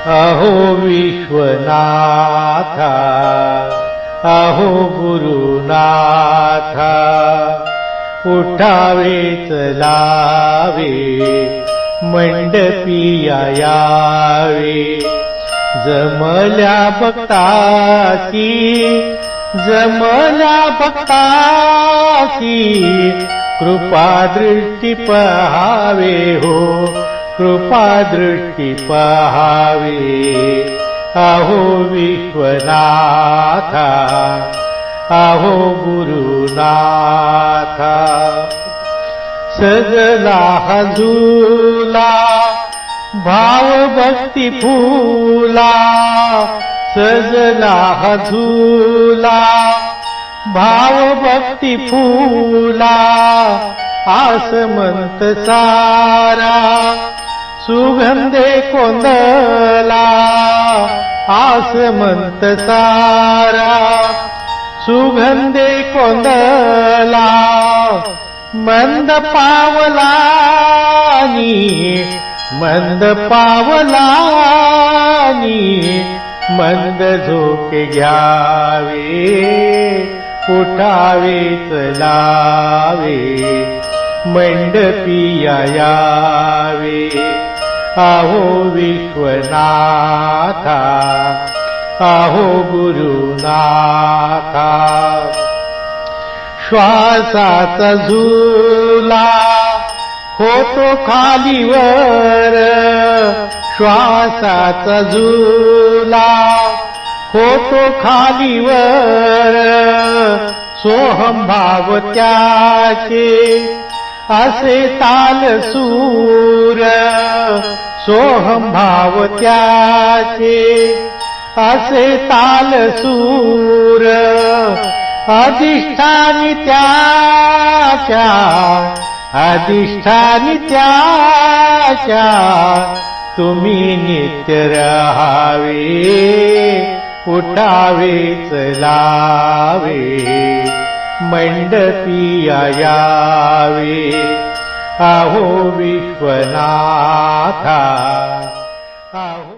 अहो विश्वनाथा, अहो गुरुनाथा, उठावे चलावे मंडपी यावे, जमल्या भक्ताची, जमल्या भक्ताची कृपा दृष्टी पहावे हो, कृपा दृष्टी पहावे। अहो विश्वनाथा, अहो गुरुनाथा, सजला हा झुला भाव भक्ती फुला, सजला हा झुला भाव भक्ती फुला, आसमंत सारा सुगंधे कोंदला, आसमंत सारा सुगंधे कोंदला, मंद पावलानी, मंद पावलानी मंद झोके घ्यावे, उठावे चलावे मंडपी यावे। अहो विश्वनाथा, अहो गुरुनाथा, श्वासाचा झुला होतो खालीवर, श्वासाचा झुला होतो खालीवर, सोहम भाव त्याचे असे ताल सूर, सोहम भाव त्याचे असे ताल सूर, अधिष्ठानी त्याच्या, अधिष्ठानी त्याच्या तुम्ही नित्य रहावे, उठावे चलावे मंडपी यावे। अहो विश्वनाथा, अहो